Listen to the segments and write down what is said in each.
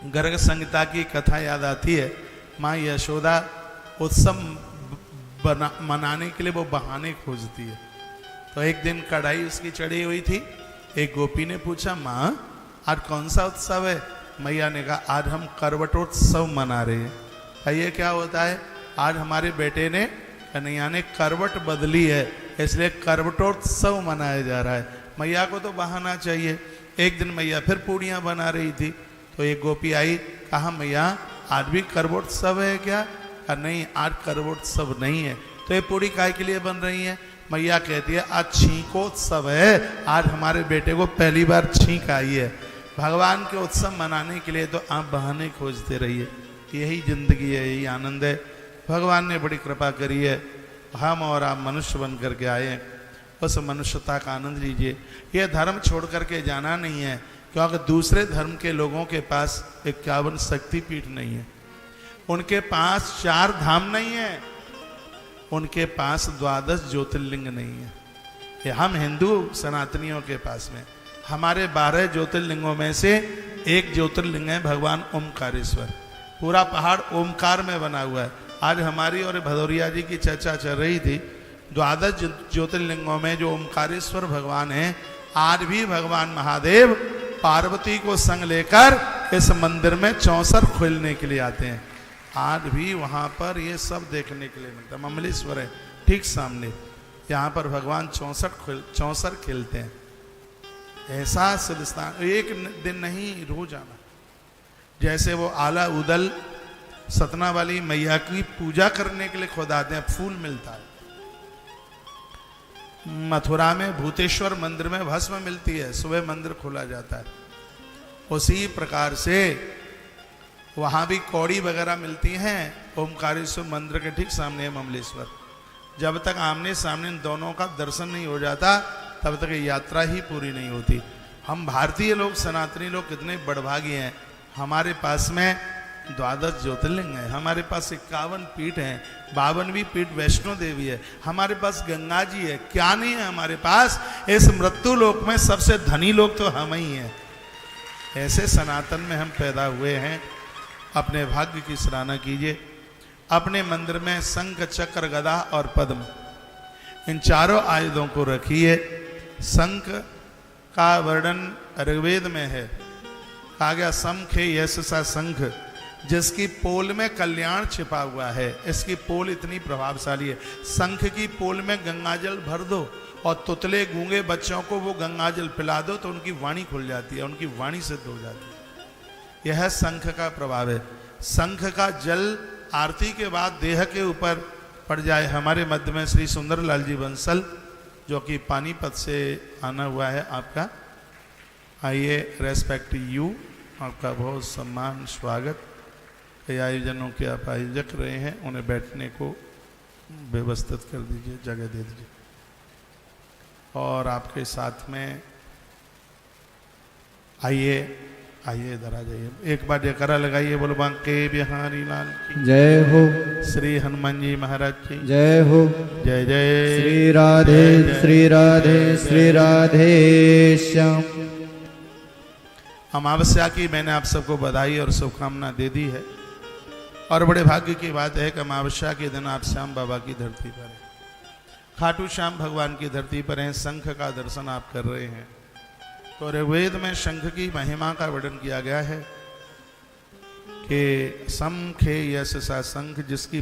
गर्ग संहिता की कथा याद आती है। माँ यशोदा उत्सव मनाने के लिए वो बहाने खोजती है। तो एक दिन कढ़ाई उसकी चढ़ी हुई थी। एक गोपी ने पूछा, माँ आज कौन सा उत्सव है? मैया ने कहा, आज हम करवटोत्सव मना रहे हैं। ये क्या होता है? आज हमारे बेटे ने, कन्हैया ने करवट बदली है, इसलिए करवटोत्सव मनाया जा रहा है। मैया को तो बहाना चाहिए। एक दिन मैया फिर पूड़ियाँ बना रही थी, तो एक गोपी आई, कहा, मैया आज भी करवोत्सव है क्या? कहा, नहीं, आज करवोत्सव नहीं है। तो ये पूड़ी काय के लिए बन रही है? मैया कहती है, आज छींकोत्सव है, आज हमारे बेटे को पहली बार छींक आई है। भगवान के उत्सव मनाने के लिए तो आप बहाने खोजते रहिए, यही जिंदगी है, यही आनंद है। भगवान ने बड़ी कृपा करी है, हम और आप मनुष्य बन करके आए हैं, उस मनुष्यता का आनंद लीजिए। यह धर्म छोड़ करके जाना नहीं है, क्योंकि दूसरे धर्म के लोगों के पास 51 शक्तिपीठ नहीं है, उनके पास 4 धाम नहीं है, उनके पास 12 ज्योतिर्लिंग नहीं है। ये हम हिंदू सनातनियों के पास में, हमारे 12 ज्योतिर्लिंगों में से एक ज्योतिर्लिंग है भगवान ओमकारेश्वर। पूरा पहाड़ ओमकार में बना हुआ है। आज हमारी और भदौरिया जी की चर्चा चल रही थी, 12 ज्योतिर्लिंगों में जो ओमकारेश्वर भगवान है, आज भी भगवान महादेव पार्वती को संग लेकर इस मंदिर में 64 खोलने के लिए आते हैं। आज भी वहां पर ये सब देखने के लिए मिलता है। ममलेश्वर है ठीक सामने, यहाँ पर भगवान 64 खेलते हैं। ऐसा सिलस्तान एक दिन नहीं, रोज आना। जैसे वो आला उदल सतना वाली मैया की पूजा करने के लिए खुद आते हैं, फूल मिलता है। मथुरा में भूतेश्वर मंदिर में भस्म मिलती है, सुबह मंदिर खोला जाता है। उसी प्रकार से वहां भी कौड़ी वगैरह मिलती हैं। ओमकारेश्वर मंदिर के ठीक सामने है ममलेश्वर। जब तक आमने सामने दोनों का दर्शन नहीं हो जाता, तब तक यात्रा ही पूरी नहीं होती। हम भारतीय लोग, सनातनी लोग कितने बड़भागी हैं, हमारे पास में 12 ज्योतिर्लिंग है, हमारे पास 51 पीठ हैं, 52वीं पीठ वैष्णो देवी है, हमारे पास गंगा जी है। क्या नहीं है हमारे पास? इस मृत्यु लोक में सबसे धनी लोग तो हम ही हैं। ऐसे सनातन में हम पैदा हुए हैं। अपने भाग्य की सराहना कीजिए। अपने मंदिर में शंख, चक्र, गदा और पद्म, इन चारों आयुधों को रखिए। शंख का वर्णन ऋग्वेद में है, कहा गया, समखे यश सा शंख, जिसकी पोल में कल्याण छिपा हुआ है। इसकी पोल इतनी प्रभावशाली है। शंख की पोल में गंगाजल भर दो और तुतले गूंगे बच्चों को वो गंगाजल पिला दो तो उनकी वाणी खुल जाती है, उनकी वाणी सिद्ध हो जाती है। यह शंख का प्रभाव है। शंख का जल आरती के बाद देह के ऊपर पड़ जाए। हमारे मध्य में श्री सुंदरलाल जी बंसल, जो कि पानीपत से आना हुआ है, आपका आइए, रेस्पेक्ट यू, आपका बहुत सम्मान, स्वागत। कई आयोजनों के आप आयोजक रहे हैं, उन्हें बैठने को व्यवस्थित कर दीजिए, जगह दे दीजिए। और आपके साथ में आइए, आइए इधर आ जाइए, एक बार जयकारा लगाइए, बोलो बांके बिहारी लाल की जय हो, श्री हनुमान जी महाराज की जय हो, जय जय श्री राधे श्री राधे श्री राधे श्याम। अमावस्या की मैंने आप सबको बधाई और शुभकामना दे दी है। और बड़े भाग्य की बात है कि अमावस्या के दिन आप श्याम बाबा की धरती पर हैं, खाटू श्याम भगवान की धरती पर हैं, शंख का दर्शन आप कर रहे हैं। तो ऋग्वेद में शंख की महिमा का वर्णन किया गया है कि समखे यश सा शंख, जिसकी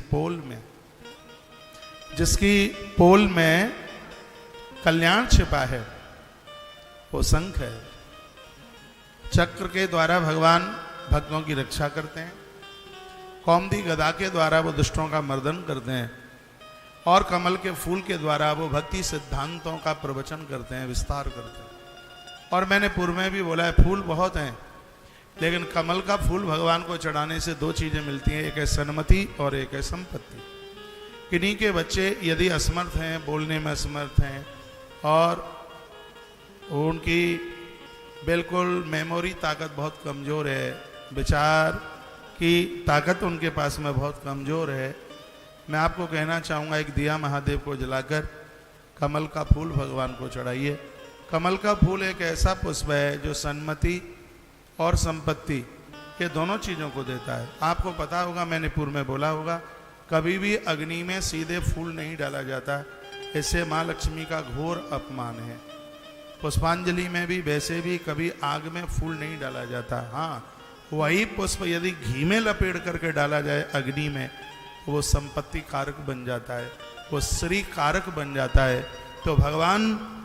पोल में कल्याण छिपा है, वो शंख है। चक्र के द्वारा भगवान भक्तों की रक्षा करते हैं, कौमदी गदा के द्वारा वो दुष्टों का मर्दन करते हैं, और कमल के फूल के द्वारा वो भक्ति सिद्धांतों का प्रवचन करते हैं, विस्तार करते हैं। और मैंने पूर्व में भी बोला है, फूल बहुत हैं, लेकिन कमल का फूल भगवान को चढ़ाने से 2 चीजें मिलती हैं, एक है सन्मति और एक है संपत्ति। किन्हीं के बच्चे यदि असमर्थ हैं, बोलने में असमर्थ हैं, और उनकी बिल्कुल मेमोरी ताकत बहुत कमज़ोर है, विचार की ताकत उनके पास में बहुत कमज़ोर है, मैं आपको कहना चाहूँगा, एक दिया महादेव को जलाकर कमल का फूल भगवान को चढ़ाइए। कमल का फूल एक ऐसा पुष्प है जो सन्मति और संपत्ति ये दोनों चीज़ों को देता है। आपको पता होगा, मैंने पूर्व में बोला होगा, कभी भी अग्नि में सीधे फूल नहीं डाला जाता, इससे माँ लक्ष्मी का घोर अपमान है। पुष्पांजलि में भी वैसे भी कभी आग में फूल नहीं डाला जाता। हाँ, वही पुष्प यदि घी में लपेट करके डाला जाए अग्नि में, तो वो संपत्ति कारक बन जाता है, वो श्री कारक बन जाता है। तो भगवान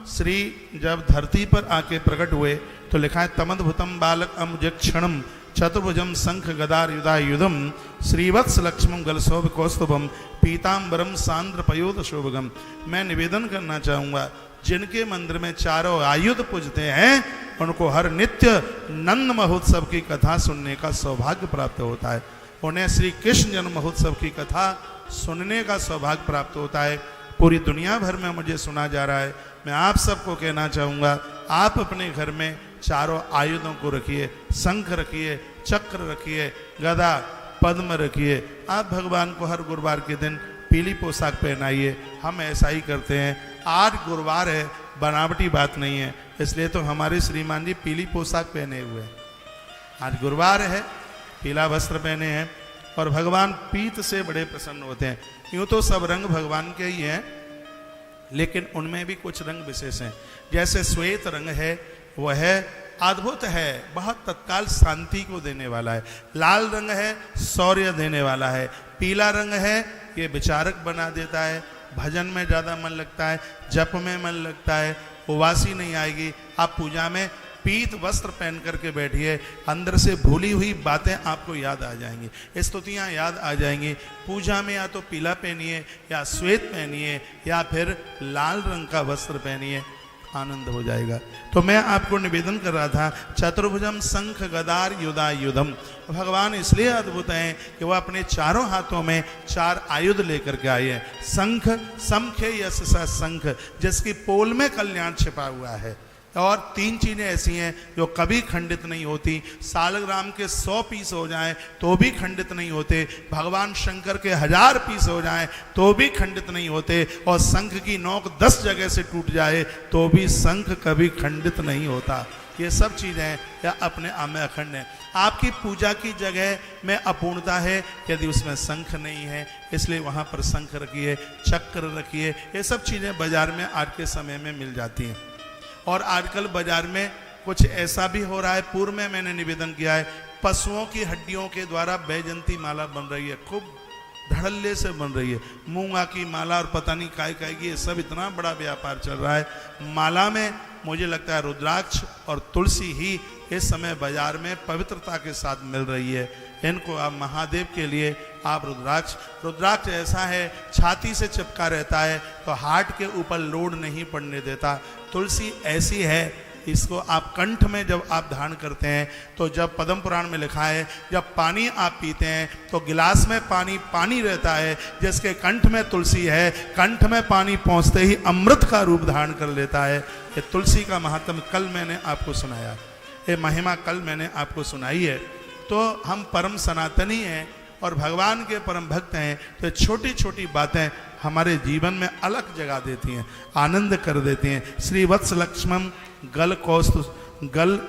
श्री जब धरती पर आके प्रकट हुए तो लिखा है तमद्भुतम बालक अमुजक्षणम चतुर्भुजम शंख गदार युधायुधम श्रीवत्स लक्ष्मम गलशोभ कौस्तुभम पीताम्बरम सांद्र पयोध शोभगम। मैं निवेदन करना चाहूँगा, जिनके मंदिर में चारों आयुध पूजते हैं उनको हर नित्य नंद महोत्सव की कथा सुनने का सौभाग्य प्राप्त होता है। उन्हें श्री कृष्ण जन्म महोत्सव की कथा सुनने का सौभाग्य प्राप्त होता है। पूरी दुनिया भर में मुझे सुना जा रहा है। मैं आप सबको कहना चाहूँगा, आप अपने घर में चारों आयुधों को रखिए, शंख रखिए, चक्र रखिए, गदा पद्म रखिए। आप भगवान को हर गुरुवार के दिन पीली पोशाक पहनाइए। हम ऐसा ही करते हैं। आज गुरुवार है, बनावटी बात नहीं है, इसलिए तो हमारे श्रीमान जी पीली पोशाक पहने हुए हैं। आज गुरुवार है, पीला वस्त्र पहने हैं और भगवान पीत से बड़े प्रसन्न होते हैं। यूँ तो सब रंग भगवान के ही हैं, लेकिन उनमें भी कुछ रंग विशेष हैं। जैसे श्वेत रंग है, वह अद्भुत है, बहुत तत्काल शांति को देने वाला है। लाल रंग है, शौर्य देने वाला है। पीला रंग है, ये विचारक बना देता है, भजन में ज़्यादा मन लगता है, जप में मन लगता है, उवासी नहीं आएगी। आप पूजा में पीत वस्त्र पहन करके बैठिए, अंदर से भूली हुई बातें आपको याद आ जाएंगी, स्तुतियाँ याद आ जाएंगी। पूजा में या तो पीला पहनिए या श्वेत पहनिए या फिर लाल रंग का वस्त्र पहनिए, आनंद हो जाएगा। तो मैं आपको निवेदन कर रहा था, चतुर्भुजम शंख गदार युधायुधम। भगवान इसलिए अद्भुत हैं कि वह अपने चारों हाथों में चार आयुध लेकर के आए हैं। शंख, समखे यश शंख, जिसकी पोल में कल्याण छिपा हुआ है। और तीन चीज़ें ऐसी हैं जो कभी खंडित नहीं होती। सालग्राम के 100 पीस हो जाएं तो भी खंडित नहीं होते, भगवान शंकर के 1000 पीस हो जाएं तो भी खंडित नहीं होते, और शंख की नोक 10 जगह से टूट जाए तो भी शंख कभी खंडित नहीं होता। ये सब चीज़ें या अपने आप में अखंड हैं। आपकी पूजा की जगह में अपूर्णता है यदि उसमें शंख नहीं है, इसलिए वहाँ पर शंख रखिए, चक्र रखिए। ये सब चीज़ें बाजार में आज के समय में मिल जाती हैं। और आजकल बाजार में कुछ ऐसा भी हो रहा है, पूर्व में मैंने निवेदन किया है, पशुओं की हड्डियों के द्वारा बैजंती माला बन रही है, खूब धड़ल्ले से बन रही है। मूंगा की माला और पता नहीं काय की, ये सब इतना बड़ा व्यापार चल रहा है। माला में मुझे लगता है रुद्राक्ष और तुलसी ही इस समय बाजार में पवित्रता के साथ मिल रही है। इनको आप महादेव के लिए आप रुद्राक्ष ऐसा है, छाती से चिपका रहता है तो हार्ट के ऊपर लोड नहीं पड़ने देता। तुलसी ऐसी है, इसको आप कंठ में जब आप धारण करते हैं तो जब पद्म पुराण में लिखा है, जब पानी आप पीते हैं तो गिलास में पानी रहता है, जिसके कंठ में तुलसी है, कंठ में पानी पहुंचते ही अमृत का रूप धारण कर लेता है। ये तुलसी का महात्म्य कल मैंने आपको सुनाया, ये महिमा कल मैंने आपको सुनाई है। तो हम परम सनातनी हैं और भगवान के परम भक्त हैं, तो छोटी छोटी बातें हमारे जीवन में अलग जगह देती हैं, आनंद कर देती हैं। श्री वत्स लक्ष्मण गल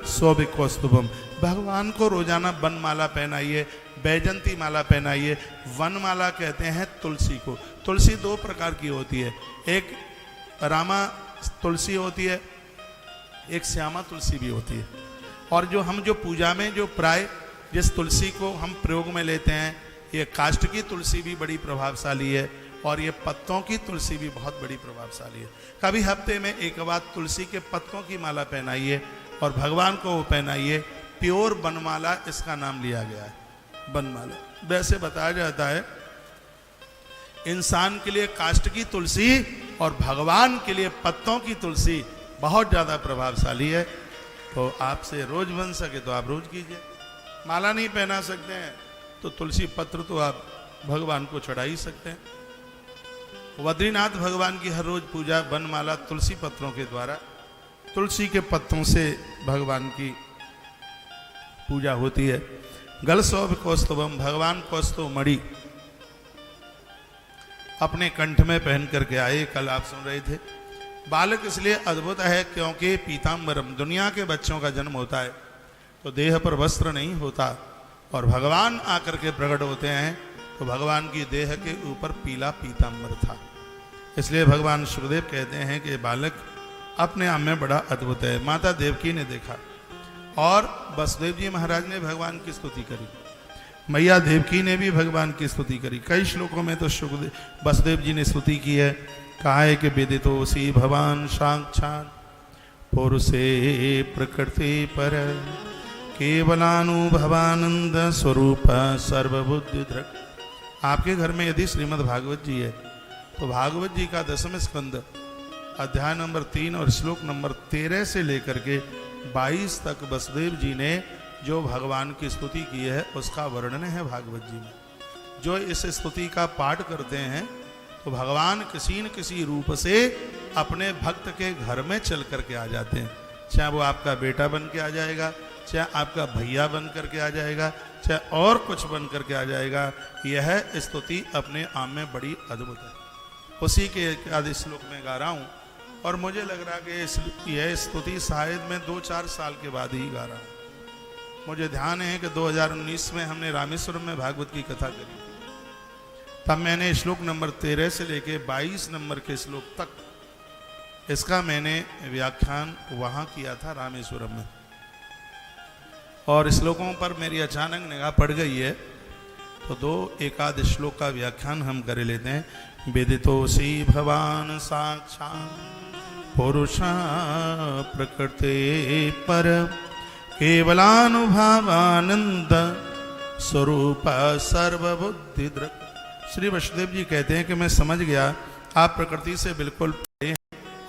शोभ कौस्तुभम। भगवान को रोजाना वनमाला पहनाइए, बैजंती माला पहनाइए। वनमाला कहते हैं तुलसी को। तुलसी 2 प्रकार की होती है, एक रामा तुलसी होती है, एक श्यामा तुलसी भी होती है। और जो पूजा में जो प्राय जिस तुलसी को हम प्रयोग में लेते हैं, ये काष्ठ की तुलसी भी बड़ी प्रभावशाली है और ये पत्तों की तुलसी भी बहुत बड़ी प्रभावशाली है। कभी हफ्ते में एक बार तुलसी के पत्तों की माला पहनाइए और भगवान को वो पहनाइए। प्योर बनमाला इसका नाम लिया गया है, बनमाला। वैसे बताया जाता है इंसान के लिए काष्ठ की तुलसी और भगवान के लिए पत्तों की तुलसी बहुत ज़्यादा प्रभावशाली है। तो आपसे रोज बन सके तो आप रोज कीजिए। माला नहीं पहना सकते हैं तो तुलसी पत्र तो आप भगवान को चढ़ा ही सकते हैं। बद्रीनाथ भगवान की हर रोज पूजा वनमाला तुलसी पत्रों के द्वारा, तुलसी के पत्तों से भगवान की पूजा होती है। गलशोभ कौस्तुभम, भगवान कौस्तुभ मणि अपने कंठ में पहन करके आए, कल आप सुन रहे थे। बालक इसलिए अद्भुत है क्योंकि पीताम्बरम, दुनिया के बच्चों का जन्म होता है तो देह पर वस्त्र नहीं होता, और भगवान आकर के प्रकट होते हैं तो भगवान की देह के ऊपर पीला पीतांबर था। इसलिए भगवान सुखदेव कहते हैं कि बालक अपने आप में बड़ा अद्भुत है। माता देवकी ने देखा और वसुदेव जी महाराज ने भगवान की स्तुति करी, मैया देवकी ने भी भगवान की स्तुति करी। कई श्लोकों में तो सुखदेव वसुदेव जी ने स्तुति की है। कहा है कि विदितोऽसि भवान साक्षात् पुरुषे प्रकृति पर केवलानुभवानंद स्वरूप सर्वबुद्धि दृक्। आपके घर में यदि श्रीमद् भागवत जी है तो भागवत जी का 10वें स्कंद अध्याय नंबर 3 और श्लोक नंबर 13 से लेकर के 22 तक वसुदेव जी ने जो भगवान की स्तुति की है उसका वर्णन है भागवत जी में। जो इस स्तुति का पाठ करते हैं तो भगवान किसी न किसी रूप से अपने भक्त के घर में चल करके आ जाते हैं। चाहे वो आपका बेटा बन के आ जाएगा, चाहे आपका भैया बन करके आ जाएगा, चाहे और कुछ बन करके आ जाएगा। यह स्तुति अपने आप में बड़ी अद्भुत है। उसी के आदि श्लोक में गा रहा हूँ और मुझे लग रहा है कि यह स्तुति शायद मैं 2-4 साल के बाद ही गा रहा हूँ। मुझे ध्यान है कि 2019 में हमने रामेश्वरम में भागवत की कथा करी, तब मैंने श्लोक नंबर 13 से लेके 22 नंबर के श्लोक तक इसका मैंने व्याख्यान वहाँ किया था रामेश्वरम में। और श्लोकों पर मेरी अचानक निगाह पड़ गई है तो 2-1 श्लोक का व्याख्यान हम कर लेते हैं। विदितोऽसि भवान साक्षात् पुरुष प्रकृते पर केवलानुभवानंद स्वरूप सर्वबुद्धि दृक्। श्री वसुदेव जी कहते हैं कि मैं समझ गया आप प्रकृति से बिल्कुल परे हैं,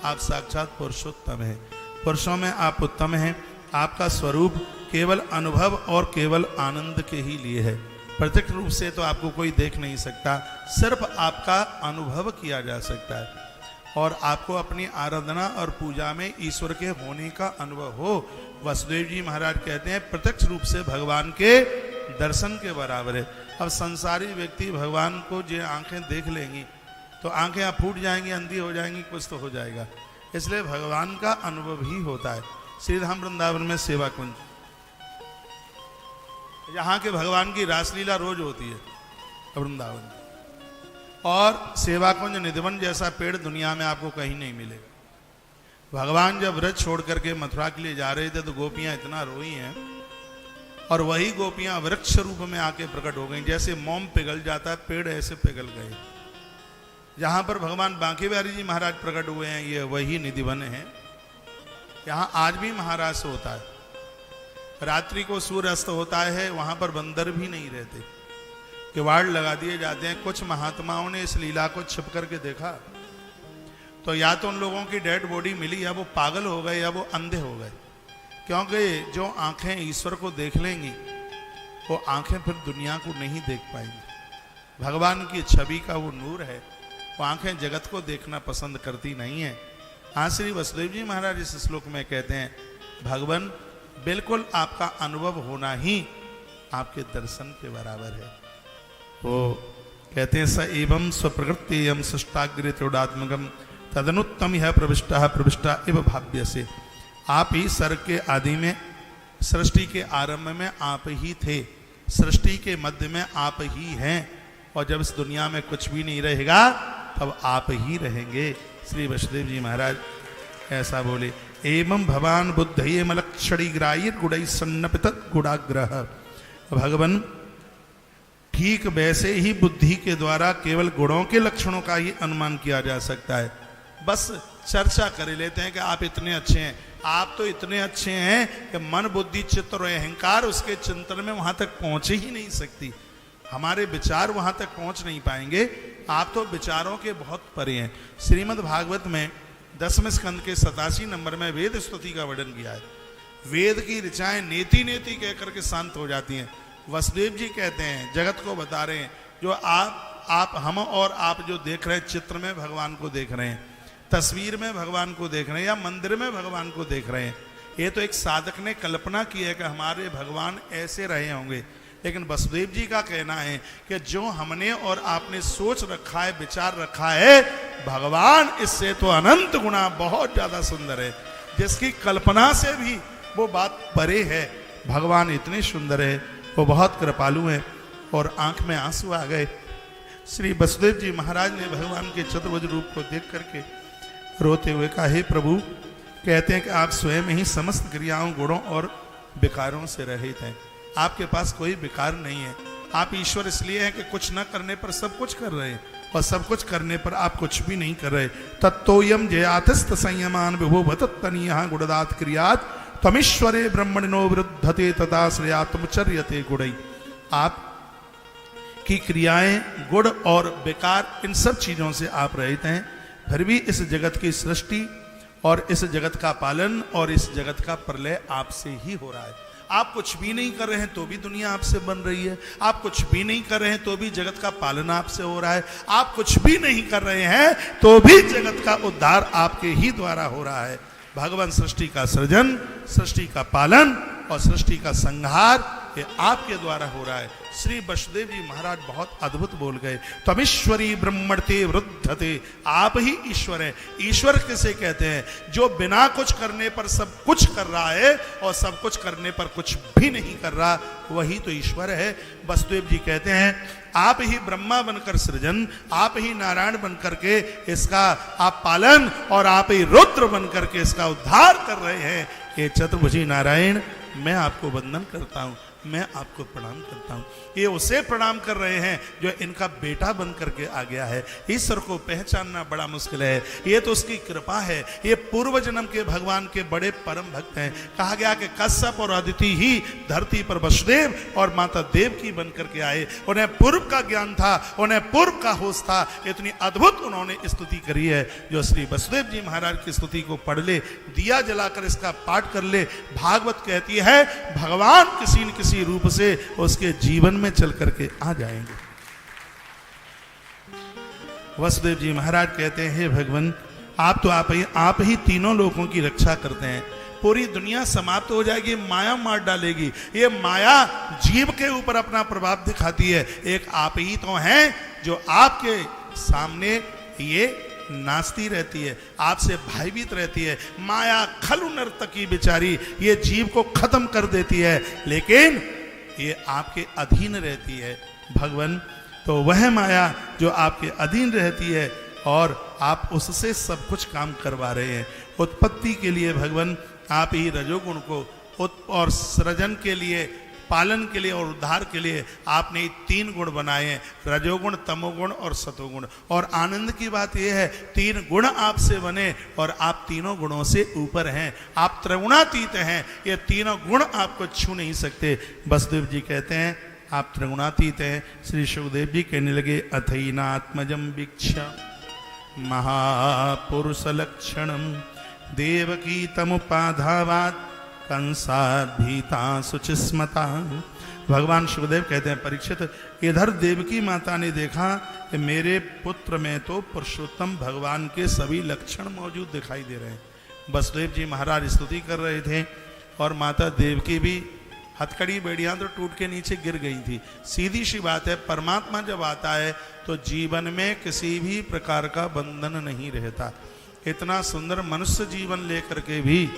आप साक्षात पुरुषोत्तम हैं, पुरुषों में आप उत्तम हैं। आपका स्वरूप केवल अनुभव और केवल आनंद के ही लिए है। प्रत्यक्ष रूप से तो आपको कोई देख नहीं सकता, सिर्फ आपका अनुभव किया जा सकता है और आपको अपनी आराधना और पूजा में ईश्वर के होने का अनुभव हो। वसुदेव जी महाराज कहते हैं प्रत्यक्ष रूप से भगवान के दर्शन के बराबर है। अब संसारी व्यक्ति भगवान को जो आंखें देख लेंगी तो आंखें आप फूट जाएंगी, अंधी हो जाएंगी, कुछ तो हो जाएगा। इसलिए भगवान का अनुभव ही होता है। श्री धाम वृंदावन में सेवा कुंज, यहाँ के भगवान की रासलीला रोज होती है वृंदावन, और सेवा कुंज निधिवन जैसा पेड़ दुनिया में आपको कहीं नहीं मिलेगा। भगवान जब व्रत छोड़ करके मथुरा के लिए जा रहे थे तो गोपियां इतना रोई हैं और वही गोपियां वृक्ष रूप में आके प्रकट हो गई। जैसे मोम पिघल जाता है, पेड़ ऐसे पिघल गए। जहां पर भगवान बांके बिहारी जी महाराज प्रकट हुए हैं ये वही निधिवन है। यहाँ आज भी महाराज होता है, रात्रि को सूर्य अस्त होता है, वहां पर बंदर भी नहीं रहते, किवाड़ लगा दिए जाते हैं। कुछ महात्माओं ने इस लीला को छिप करके देखा तो या तो उन लोगों की डेड बॉडी मिली या वो पागल हो गए या वो अंधे हो गए, क्योंकि जो आंखें ईश्वर को देख लेंगी वो आंखें फिर दुनिया को नहीं देख पाएंगी। भगवान की छवि का वो नूर है, वो आंखें जगत को देखना पसंद करती नहीं है। हाँ, श्री वसुदेव जी महाराज इस श्लोक में कहते हैं भगवान बिल्कुल आपका अनुभव होना ही आपके दर्शन के बराबर है। वो कहते हैं स एवं स्वप्रकृति एवं सृष्टाग्रे त्रोडात्मकम तदनुत्तम यह प्रविष्टा एवं भाव्य से। आप ही सर्ग के आदि में, सृष्टि के आरंभ में आप ही थे, सृष्टि के मध्य में आप ही हैं, और जब इस दुनिया में कुछ भी नहीं रहेगा तब आप ही रहेंगे। श्री वसुदेव जी महाराज ऐसा बोले। एवं भगवान बुद्धये मलक्षणी ग्राहिर गुड़ई सन्नपित गुणाग्रह। भगवान ठीक वैसे ही बुद्धि के द्वारा केवल गुणों के लक्षणों का ही अनुमान किया जा सकता है। बस चर्चा कर लेते हैं कि आप इतने अच्छे हैं, आप तो इतने अच्छे हैं कि मन बुद्धि चित्त और अहंकार उसके चिंतन में वहां तक पहुंच ही नहीं सकती। हमारे विचार वहां तक पहुंच नहीं पाएंगे। आप तो विचारों के बहुत परे हैं। श्रीमद् भागवत में 10वें स्कंद के 87 नंबर में वेद स्तुति का वर्णन किया है। वेद की ऋचाएं नेति नेति कह करके शांत हो जाती हैं। वसुदेव जी कहते हैं, जगत को बता रहे हैं, जो आप हम और आप जो देख रहे हैं, चित्र में भगवान को देख रहे हैं, तस्वीर में भगवान को देख रहे हैं या मंदिर में भगवान को देख रहे हैं, ये तो एक साधक ने कल्पना की है कि हमारे भगवान ऐसे रहे होंगे। लेकिन वसुदेव जी का कहना है कि जो हमने और आपने सोच रखा है, विचार रखा है, भगवान इससे तो अनंत गुना बहुत ज्यादा सुंदर है, जिसकी कल्पना से भी वो बात परे है। भगवान इतने सुंदर है। वो बहुत कृपालु हैं। और आंख में आंसू आ गए। श्री वसुदेव जी महाराज ने भगवान के चतुर्भुज रूप को देख करके रोते हुए कहा, हे प्रभु, कहते हैं कि आप स्वयं ही समस्त क्रियाओं, गुणों और विकारों से रहित हैं। आपके पास कोई विकार नहीं है। आप ईश्वर इसलिए हैं कि कुछ न करने पर सब कुछ कर रहे हैं, और सब कुछ करने पर आप कुछ भी नहीं कर रहे। तत्तोयम जयातस्त संयमान विभो भतत्तनीयः गुणदात क्रियात तमीश्वरे ब्रह्मणिनो वृद्धते तथा श्रेयात्मचर्यते गुणै। आप की क्रियाएं, गुण और विकार, इन सब चीजों से आप रहित हैं। फिर भी इस जगत की सृष्टि और इस जगत का पालन और इस जगत का प्रलय आपसे ही हो रहा है। आप कुछ भी नहीं कर रहे हैं तो भी दुनिया आपसे बन रही है। आप कुछ भी नहीं कर रहे हैं तो भी जगत का पालन आपसे हो रहा है। आप कुछ भी नहीं कर रहे हैं तो भी जगत का उद्धार आपके ही द्वारा हो रहा है। भगवान सृष्टि का सृजन, सृष्टि का पालन और सृष्टि का संहार ये आपके द्वारा हो रहा है। श्री वसुदेव जी महाराज बहुत अद्भुत बोल गए। तमीश्वरी ब्रह्मणते वृद्धते, आप ही ईश्वर है। ईश्वर किसे कहते हैं? जो बिना कुछ करने पर सब कुछ कर रहा है और सब कुछ करने पर कुछ भी नहीं कर रहा, वही तो ईश्वर है। वसुदेव जी कहते हैं, आप ही ब्रह्मा बनकर सृजन, आप ही नारायण बनकर के इसका आप पालन, और आप ही रुद्र बनकर के इसका उद्धार कर रहे हैं। ये चतुर्भुजी नारायण, मैं आपको वंदन करता हूँ, मैं आपको प्रणाम करता हूँ। ये उसे प्रणाम कर रहे हैं जो इनका बेटा बन करके आ गया है। ईश्वर को पहचानना बड़ा मुश्किल है, ये तो उसकी कृपा है। ये पूर्व जन्म के भगवान के बड़े परम भक्त हैं। कहा गया कि कश्यप और अदिति ही धरती पर वसुदेव और माता देव की बन करके आए। उन्हें पूर्व का ज्ञान था, उन्हें पूर्व का होश था। इतनी अद्भुत उन्होंने स्तुति करी है। जो श्री वसुदेव जी महाराज की स्तुति को पढ़ ले, दिया जलाकर इसका पाठ कर ले, भागवत कहती है भगवान किसी न किसी रूप से उसके जीवन में चल करके आ जाएंगे। वसुदेव जी महाराज कहते हैं, हे भगवान, आप तो आप ही तीनों लोगों की रक्षा करते हैं। पूरी दुनिया समाप्त हो जाएगी, माया मार डालेगी। ये माया जीव के ऊपर अपना प्रभाव दिखाती है। एक आप ही तो हैं जो आपके सामने ये नाचती रहती है, आपसे भयभीत रहती है। माया खलु नर्तकी बेचारी, ये जीव को खत्म कर देती है, लेकिन ये आपके अधीन रहती है। भगवान, तो वह माया जो आपके अधीन रहती है और आप उससे सब कुछ काम करवा रहे हैं। उत्पत्ति के लिए भगवान आप ही रजोगुण को, और सृजन के लिए, पालन के लिए और उद्धार के लिए आपने 3 गुण बनाए हैं, रजोगुण, तमोगुण और सतोगुण। और आनंद की बात यह है, 3 गुण आपसे बने और आप तीनों गुणों से ऊपर हैं। आप त्रिगुणातीत हैं, ये तीनों गुण आपको छू नहीं सकते। वसुदेव जी कहते हैं आप त्रिगुणातीत हैं। श्री सुखदेव जी कहने लगे, अथैनात्मजम वीक्ष्य महापुरुष लक्षणम देवकी तमुपाधावात कंसाभीता सुचिस्मता। भगवान सुखदेव कहते हैं, परीक्षित, इधर देवकी माता ने देखा कि मेरे पुत्र में तो पुरुषोत्तम भगवान के सभी लक्षण मौजूद दिखाई दे रहे हैं। वसुदेव जी महाराज स्तुति कर रहे थे और माता देवकी भी हथकड़ी बेड़ियां तो टूट के नीचे गिर गई थी। सीधी सी बात है, परमात्मा जब आता है तो जीवन में किसी भी प्रकार का बंधन नहीं रहता। इतना सुंदर मनुष्य जीवन लेकर के भी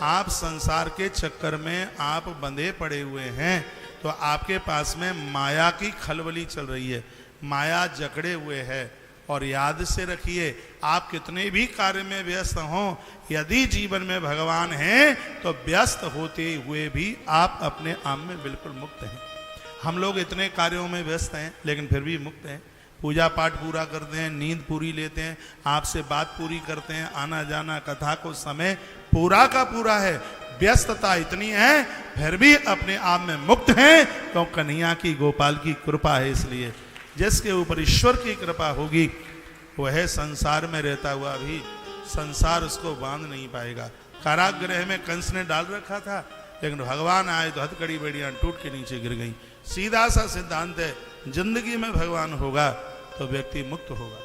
आप संसार के चक्कर में आप बंधे पड़े हुए हैं, तो आपके पास में माया की खलबली चल रही है, माया जकड़े हुए है। और याद से रखिए, आप कितने भी कार्य में व्यस्त हों, यदि जीवन में भगवान हैं तो व्यस्त होते हुए भी आप अपने आप में बिल्कुल मुक्त हैं। हम लोग इतने कार्यों में व्यस्त हैं लेकिन फिर भी मुक्त हैं। पूजा पाठ पूरा करते हैं, नींद पूरी लेते हैं, आपसे बात पूरी करते हैं, आना जाना, कथा को समय पूरा का पूरा है। व्यस्तता इतनी है फिर भी अपने आप में मुक्त हैं, तो कन्हैया की, गोपाल की कृपा है। इसलिए जिसके ऊपर ईश्वर की कृपा होगी वह संसार में रहता हुआ भी संसार उसको बांध नहीं पाएगा। कारागृह में कंस ने डाल रखा था, लेकिन भगवान आए तो हथकड़ी बेड़ियां टूट के नीचे गिर गई। सीधा सा सिद्धांत है, जिंदगी में भगवान होगा तो व्यक्ति मुक्त होगा,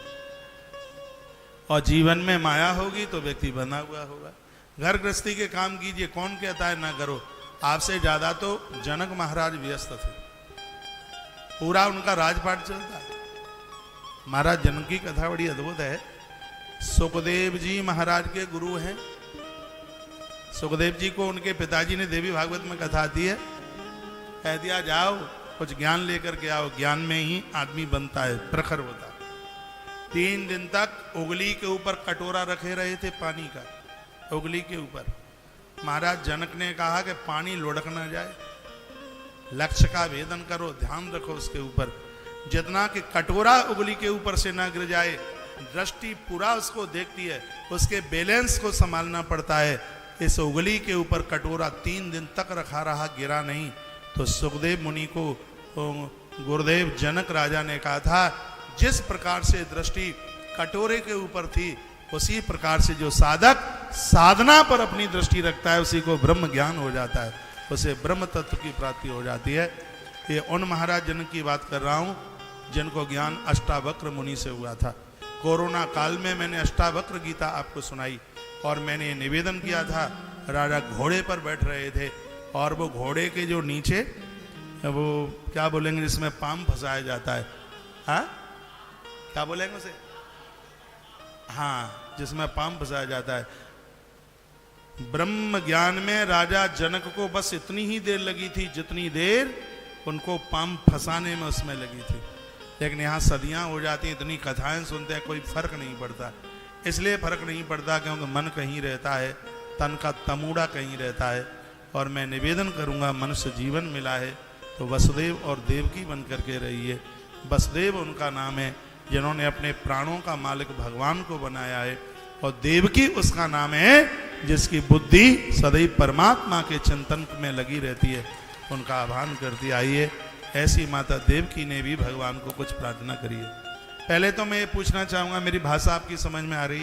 और जीवन में माया होगी तो व्यक्ति बंधा हुआ होगा। घर गृहस्थी के काम कीजिए, कौन कहता है ना करो। आपसे ज्यादा तो जनक महाराज व्यस्त थे, पूरा उनका राजपाट चलता है। महाराज जनक की कथा बड़ी अद्भुत है। सुखदेव जी महाराज के गुरु हैं। सुखदेव जी को उनके पिताजी ने, देवी भागवत में कथा आती है, कह दिया जाओ कुछ ज्ञान लेकर के आओ। ज्ञान में ही आदमी बनता है, प्रखर होता है। 3 दिन तक उंगली के ऊपर कटोरा रखे रहे थे पानी का, उंगली के ऊपर। महाराज जनक ने कहा कि पानी लुढ़क ना जाए, लक्ष्य का भेदन करो, ध्यान रखो उसके ऊपर, जितना कि कटोरा उंगली के ऊपर से ना गिर जाए। दृष्टि पूरा उसको देखती है, उसके बैलेंस को संभालना पड़ता है। इस उंगली के ऊपर कटोरा 3 दिन तक रखा रहा, गिरा नहीं। तो सुखदेव मुनि को गुरुदेव जनक राजा ने कहा था, जिस प्रकार से दृष्टि कटोरे के ऊपर थी, उसी प्रकार से जो साधक साधना पर अपनी दृष्टि रखता है, उसी को ब्रह्म ज्ञान हो जाता है, उसे ब्रह्म तत्व की प्राप्ति हो जाती है। ये उन महाराज जनक की बात कर रहा हूँ जिनको ज्ञान अष्टावक्र मुनि से हुआ था। कोरोना काल में मैंने अष्टावक्र गीता आपको सुनाई और मैंने निवेदन किया था, राजा घोड़े पर बैठ रहे थे और वो घोड़े के जो नीचे वो क्या बोलेंगे जिसमें पाम फंसाया जाता है, हाँ क्या बोलेंगे उसे, हाँ जिसमें पाम फंसाया जाता है। ब्रह्म ज्ञान में राजा जनक को बस इतनी ही देर लगी थी जितनी देर उनको पाम फंसाने में उसमें लगी थी। लेकिन यहाँ सदियां हो जाती, इतनी कथाएं सुनते हैं, कोई फर्क नहीं पड़ता। इसलिए फर्क नहीं पड़ता क्योंकि मन कहीं रहता है, तन का तमूड़ा कहीं रहता है। और मैं निवेदन करूंगा, मनुष्य जीवन मिला है तो वसुदेव और देवकी बन करके रहिए। वसुदेव उनका नाम है जिन्होंने अपने प्राणों का मालिक भगवान को बनाया है, और देवकी उसका नाम है जिसकी बुद्धि सदैव परमात्मा के चिंतन में लगी रहती है। उनका आह्वान करती आइए, ऐसी माता देवकी ने भी भगवान को कुछ प्रार्थना करी है। पहले तो मैं ये पूछना चाहूंगा, मेरी भाषा आपकी समझ में आ रही है?